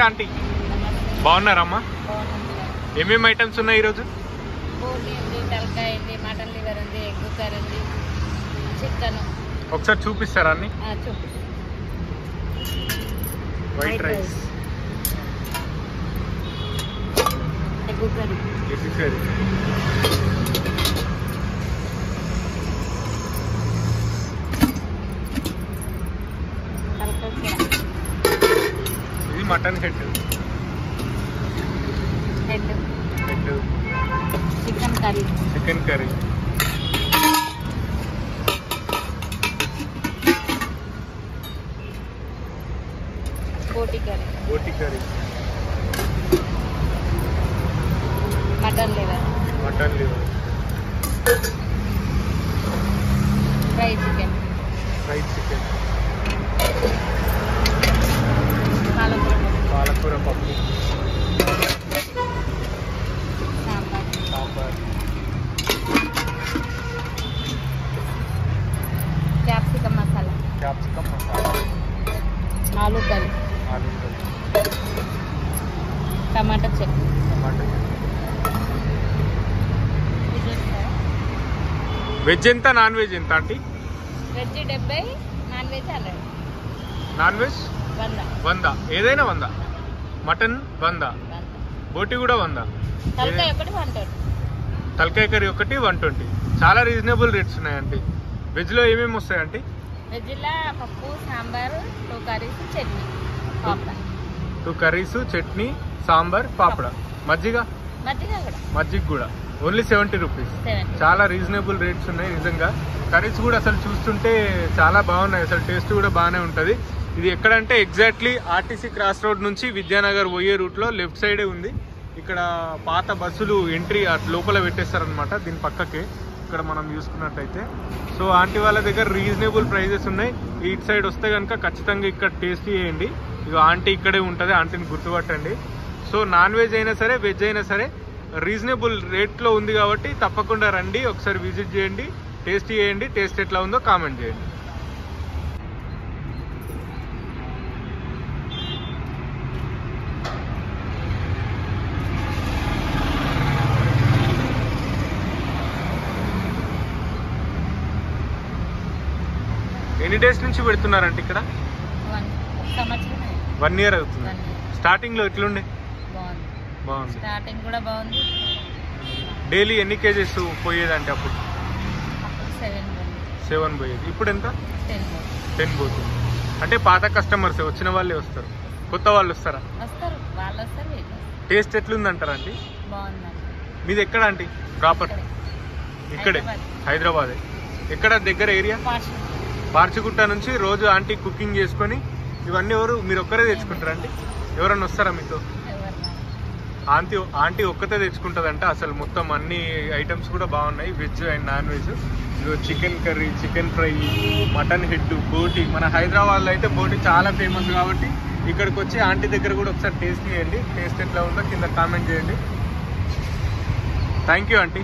Aunty బాగున్నారమ్మా? ఏమేమి items ఉన్నాయి ఈరోజు? పూరి ఉంది, తలకాయ ఉంది, మటన్ లివర్ ఉంది, ఎగ్ కర్రీ ఉంది, చికెన్. ఒకసారి చూపిస్తారా అన్ని? చూపిస్తాను. వైట్ రైస్, ఎగ్ కర్రీ, ఇది మటన్ హెడ్, చికెన్ కర్రీ, బోటి curry, mutton liver, fry chicken, పాలకూర పప్పు, సాంబార్, క్యాప్సికమ్ మసాలా, ఆలూ కర్రీ, టమాటా చట్నీ. వెజ్ ఎంత, నాన్ వెజ్ ఎంత aunty? Veg 70, non veg 100. Non veg 100, ఏదైనా 100, మటన్ 100, బోటి కూడా 100, తలకాయ ఒకటి 120, తలకాయ కర్రీ ఒకటి 120. చాలా రీజనబుల్ రేట్స్ ఉన్నాయి ఆంటీ. వెజ్లో ఏమేమి వస్తాయి ఆంటీ? వెజ్లో పప్పు, సాంబార్, 2 కర్రీస్, చట్నీ, పాపడ. 2 కర్రీస్, చట్నీ, సాంబార్, పాపడ, మజ్జిగ కూడా ఓన్లీ 70 రూపీస్. చాలా రీజనబుల్ రేట్స్ ఉన్నాయి నిజంగా. కర్రీస్ కూడా అసలు చూస్తుంటే చాలా బాగున్నాయి, అసలు టేస్ట్ కూడా బాగానే ఉంటుంది. ఇది ఎక్కడంటే ఎగ్జాక్ట్లీ ఆర్టీసీ క్రాస్ రోడ్ నుంచి విద్యానగర్ పోయే రూట్లో లెఫ్ట్ సైడే ఉంది. ఇక్కడ పాత బస్సులు ఎంట్రీ లోపల పెట్టేస్తారనమాట, దీని పక్కకే. ఇక్కడ మనం చూసుకున్నట్టయితే సో ఆంటీ వాళ్ళ దగ్గర రీజనబుల్ ప్రైజెస్ ఉన్నాయి. ఇటు సైడ్ వస్తే కనుక ఖచ్చితంగా ఇక్కడ టేస్ట్ చేయండి. ఇక ఆంటీ ఇక్కడే ఉంటుంది, ఆంటీని గుర్తుపట్టండి. సో నాన్ వెజ్ అయినా సరే, వెజ్ అయినా సరే రీజనబుల్ రేట్లో ఉంది కాబట్టి తప్పకుండా రండి, ఒకసారి విజిట్ చేయండి, టేస్ట్ చేయండి. టేస్ట్ ఎట్లా ఉందో కామెంట్ చేయండి. ఎన్ని డేస్ నుంచి పెడుతున్నారంటే ఇక్కడ? 1 ఇయర్ అవుతుంది. స్టార్టింగ్ లో ఎట్లుండే? బాగుంది. స్టార్టింగ్ కూడా బాగుంది. డైలీ ఎన్ని కేజెస్ పోయేదంటే అప్పుడు? 7 పోయేది. ఇప్పుడు ఎంత? 10 పోతుంది. అంటే పాత కస్టమర్స్ వచ్చిన వాళ్ళే వస్తారు, కొత్త వాళ్ళు వస్తారా? టేస్ట్ ఎట్లుందంటారా ఆంటీ? మీది ఎక్కడ ఆంటీ? ప్రాపర్ ఇక్కడే, హైదరాబాదే. ఎక్కడ దగ్గర ఏరియా? పార్చిగుట్ట నుంచి రోజు ఆంటీ కుకింగ్ చేసుకొని ఇవన్నీ మీరు ఒక్కరే తెచ్చుకుంటారా ఆంటీ? ఎవరన్నా వస్తారా మీతో? ఆంటీ ఒక్కతే తెచ్చుకుంటుందంట. అసలు మొత్తం అన్ని ఐటమ్స్ కూడా బాగున్నాయి, veg and non veg. Chicken curry, chicken fry, mutton head, బోటి. మన హైదరాబాద్లో అయితే బోటి చాలా ఫేమస్ కాబట్టి ఇక్కడికి వచ్చి ఆంటీ దగ్గర కూడా ఒకసారి టేస్ట్ చేయండి. టేస్ట్ ఎట్లా ఉందో కింద కామెంట్ చేయండి. Thank you aunty.